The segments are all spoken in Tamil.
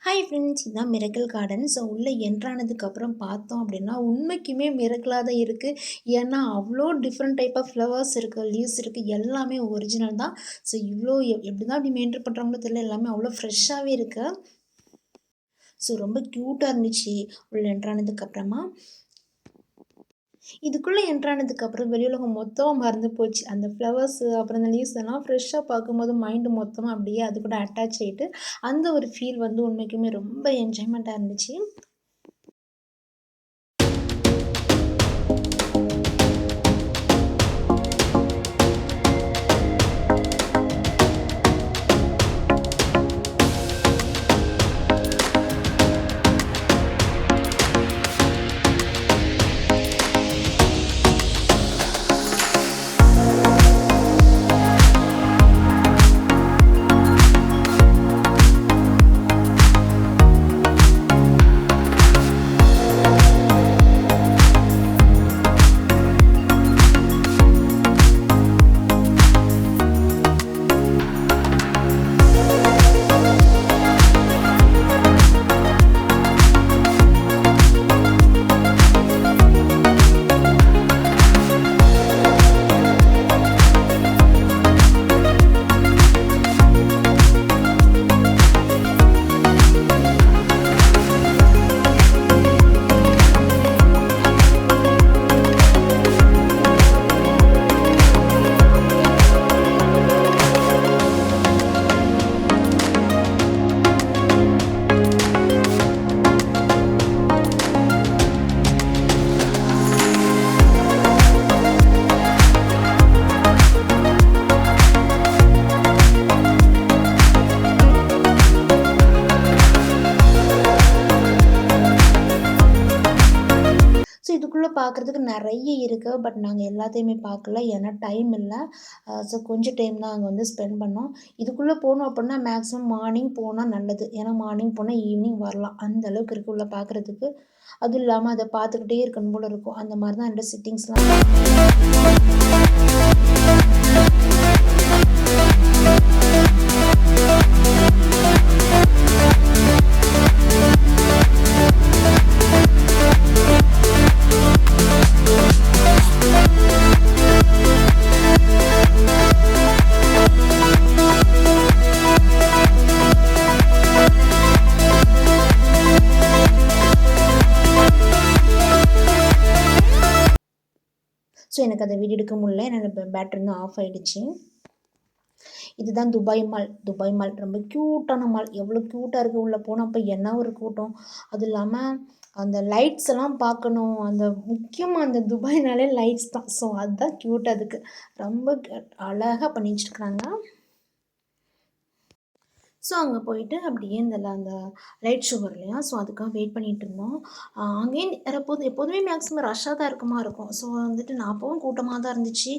ஹாய் ஃப்ரெண்ட்ஸ், இதுதான் மிரக்கிள் கார்டன். ஸோ உள்ளே என்ட்ரானதுக்கப்புறம் பார்த்தோம் அப்படின்னா, உண்மைக்குமே மிரக்கிளா தான் இருக்குது. ஏன்னா, அவ்வளோ டிஃப்ரெண்ட் டைப் ஆஃப் ஃப்ளவர்ஸ் இருக்குது, லீவ்ஸ் இருக்குது, எல்லாமே ஒரிஜினல் தான். ஸோ இவ்வளோ எப்படி தான் அப்படி மெயின்டெயின் பண்ணுறாங்களோ தெரியல, எல்லாமே அவ்வளோ ஃப்ரெஷ்ஷாகவே இருக்குது. ஸோ ரொம்ப க்யூட்டாக இருந்துச்சு உள்ளே என்ட்ரானதுக்கப்புறமா. இதுக்குள்ளே என்ட்ரானதுக்கப்புறம் வெளி உலகம் மொத்தமா மறந்து போச்சு. அந்த ஃப்ளவர்ஸு அப்புறம் அந்த லீவ்ஸ் எல்லாம் ஃப்ரெஷ்ஷா பார்க்கும்போது மைண்டு மொத்தமா அப்படியே அது கூட அட்டாச் ஆயிட்டு, அந்த ஒரு ஃபீல் வந்து உண்மைக்குமே ரொம்ப என்ஜாய்மெண்ட்டா இருந்துச்சு. ஸோ இதுக்குள்ளே பார்க்குறதுக்கு நெறைய இருக்கு. பட் நாங்க எல்லாத்தையுமே பார்க்கல. ஏன்னா டைம் இல்ல. ஸோ கொஞ்சம் டைம் தான் அங்க வந்து ஸ்பெண்ட் பண்ணோம். இதுக்குள்ளே போனோம் அப்புட்னா மேக்ஸிமம் மார்னிங் போனா நல்லது. ஏன்னா மார்னிங் போனா ஈவினிங் வரலாம். அந்த அளவுக்கு இருக்கு உள்ள பார்க்குறதுக்கு. அதுவும் இல்லாம அத பார்த்துக்கிட்டே இருக்கணும் போல இருக்கும். அந்த மாரி தான் என்னோட சிட்டிங்ஸ்லாம். ஸோ எனக்கு அத வீடியோ எடுக்க முடியல. என்னோட பேட்டரி வந்து ஆஃப் ஆயிடுச்சு. இதுதான் துபாய் மால். துபாய் மால் ரொம்ப க்யூட்டான மால். எவ்வளோ க்யூட்டா இருக்கு. உள்ள போனா அப்ப என்ன ஒரு கூட்டம். அதுவும் இல்லாம அந்த லைட்ஸ் எல்லாம் பார்க்கணும். அந்த முக்கியமா அந்த துபாய்னாலே லைட்ஸ் தான். ஸோ அதுதான் க்யூட் அதுக்கு. ரொம்ப அழகா பண்ணி வச்சிருக்காங்க. ஸோ அங்க போயிட்டு அப்படியே அந்த லைட் ஷோ வரும் இல்லையா? ஸோ அதுக்காக வெயிட் பண்ணிட்டு இருந்தோம். அங்கேயும் எப்போதுமே மேக்ஸிமம் ரஷ்ஷா தான் இருக்குமா இருக்கும். ஸோ வந்துட்டு நான் அப்பவும் கூட்டமா தான் இருந்துச்சு.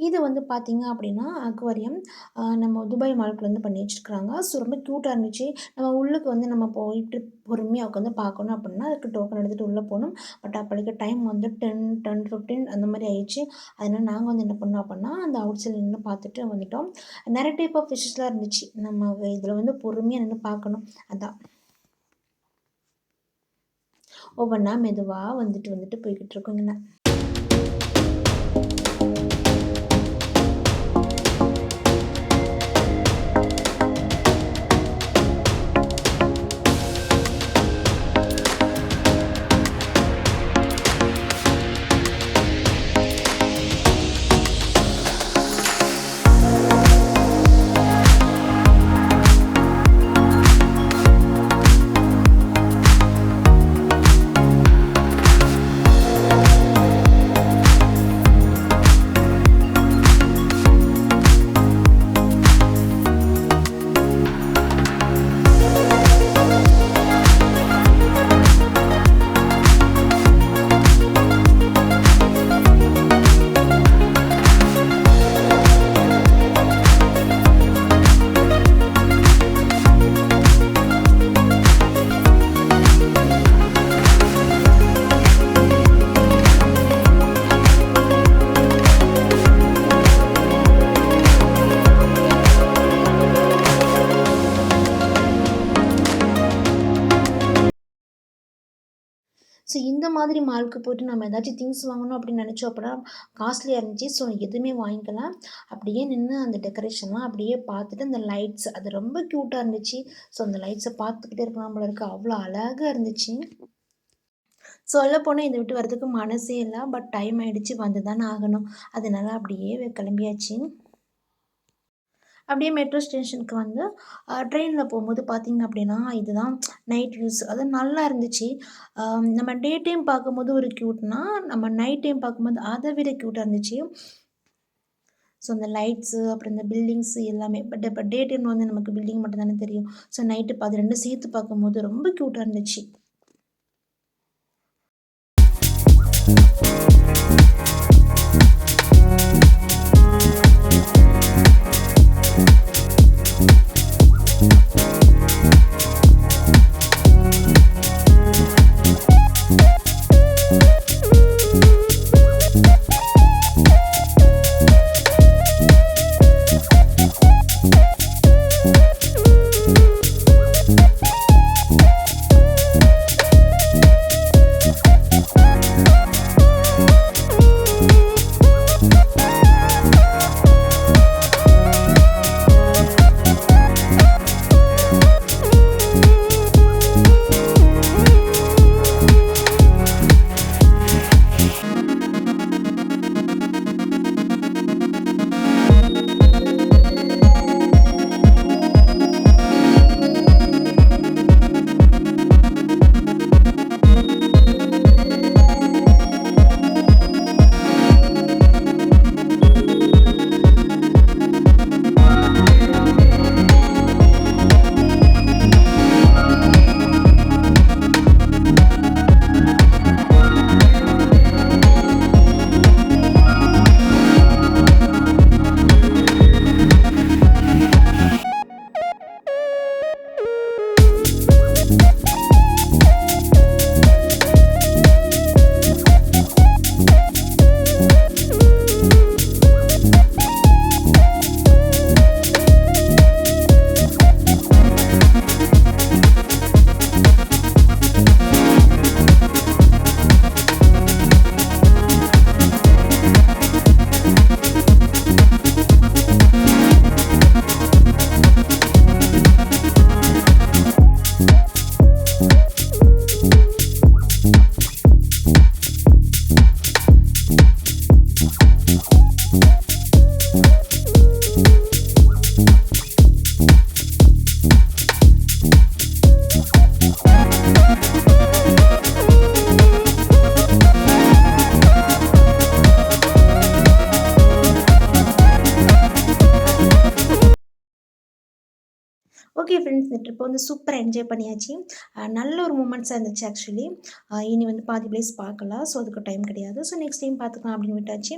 இது வந்து பார்த்தீங்க அப்படின்னா, அக்வாரியம் நம்ம துபாய் மால்க்குல வந்து பண்ணி வச்சுருக்காங்க. ஸோ ரொம்ப க்யூட்டா இருந்துச்சு. நம்ம உள்ளுக்கு வந்து நம்ம போயிட்டு பொறுமையா உட்காந்து பார்க்கணும் அப்படின்னா, அதுக்கு டோக்கன் எடுத்துட்டு உள்ள போணும். பட் அப்போதைக்கு டைம் வந்து 10:15 அந்த மாரி ஆயிடுச்சு. அதனால நாங்க வந்து என்ன பண்ணோம் அப்படின்னா, அந்த அவுட் சைட்ல நின்னு பார்த்துட்டு வந்துட்டோம். நெறைய டைப் ஆஃப் ஃபிஷ்ஸ்லாம் இருந்துச்சு. நம்ம இதில வந்து பொறுமையா நின்னு பார்க்கணும். அதான். ஒவ்வொன்னா மெதுவா வந்துட்டு வந்துட்டு போய்க்கிட்டு இருக்குங்க. ஸோ இந்த மாதிரி மாலுக்கு போயிட்டு நம்ம ஏதாச்சும் திங்ஸ் வாங்கணும் அப்படின்னு நினச்சோம் அப்படின்னா காஸ்ட்லியாக இருந்துச்சு. ஸோ எதுவுமே வாங்கிக்கல. அப்படியே நின்று அந்த டெக்கரேஷன்லாம் அப்படியே பார்த்துட்டு அந்த லைட்ஸ் அது ரொம்ப க்யூட்டாக இருந்துச்சு. ஸோ அந்த லைட்ஸை பார்த்துக்கிட்டே இருக்கலாம் போல இருக்கு. அவ்வளோ அழகா இருந்துச்சு. சொல்லப்போனால் இதை விட்டு வரதுக்கு மனசே இல்லை. பட் டைம் ஆயிடுச்சு வந்து தானே ஆகணும். அதனால அப்படியே கிளம்பியாச்சு. அப்படியே மெட்ரோ ஸ்டேஷனுக்கு வந்து ட்ரெயினில் போகும்போது பார்த்தீங்க அப்படின்னா, இதுதான் நைட் வியூஸ். அது நல்லா இருந்துச்சு. நம்ம டே டைம் பார்க்கும்போது ஒரு க்யூட்னா, நம்ம நைட் டைம் பார்க்கும்போது அதை விட க்யூட்டாக இருந்துச்சு. ஸோ அந்த லைட்ஸு, அப்புறம் இந்த பில்டிங்ஸு எல்லாமே. பட் இப்போ டே டைமில் வந்து நமக்கு பில்டிங் மட்டும் தானே தெரியும். ஸோ நைட்டு அது 2ம் சேர்த்து பார்க்கும்போது ரொம்ப க்யூட்டாக இருந்துச்சு. ஃப்ரெண்ட்ஸ் இந்த ட்ரிப்பை வந்து சூப்பராக என்ஜாய் பண்ணியாச்சு. நல்ல ஒரு மூமெண்ட்ஸாக இருந்துச்சு ஆக்சுவலி. இனி வந்து பாதி பிளேஸ் பார்க்கலாம். ஸோ அதுக்கு டைம் கிடையாது. ஸோ நெக்ஸ்ட் டைம் பார்த்துக்கலாம் அப்படின்னு விட்டாச்சு.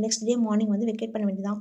நெக்ஸ்ட் டே மார்னிங் வந்து வெக்கேட் பண்ண வேண்டியதான்.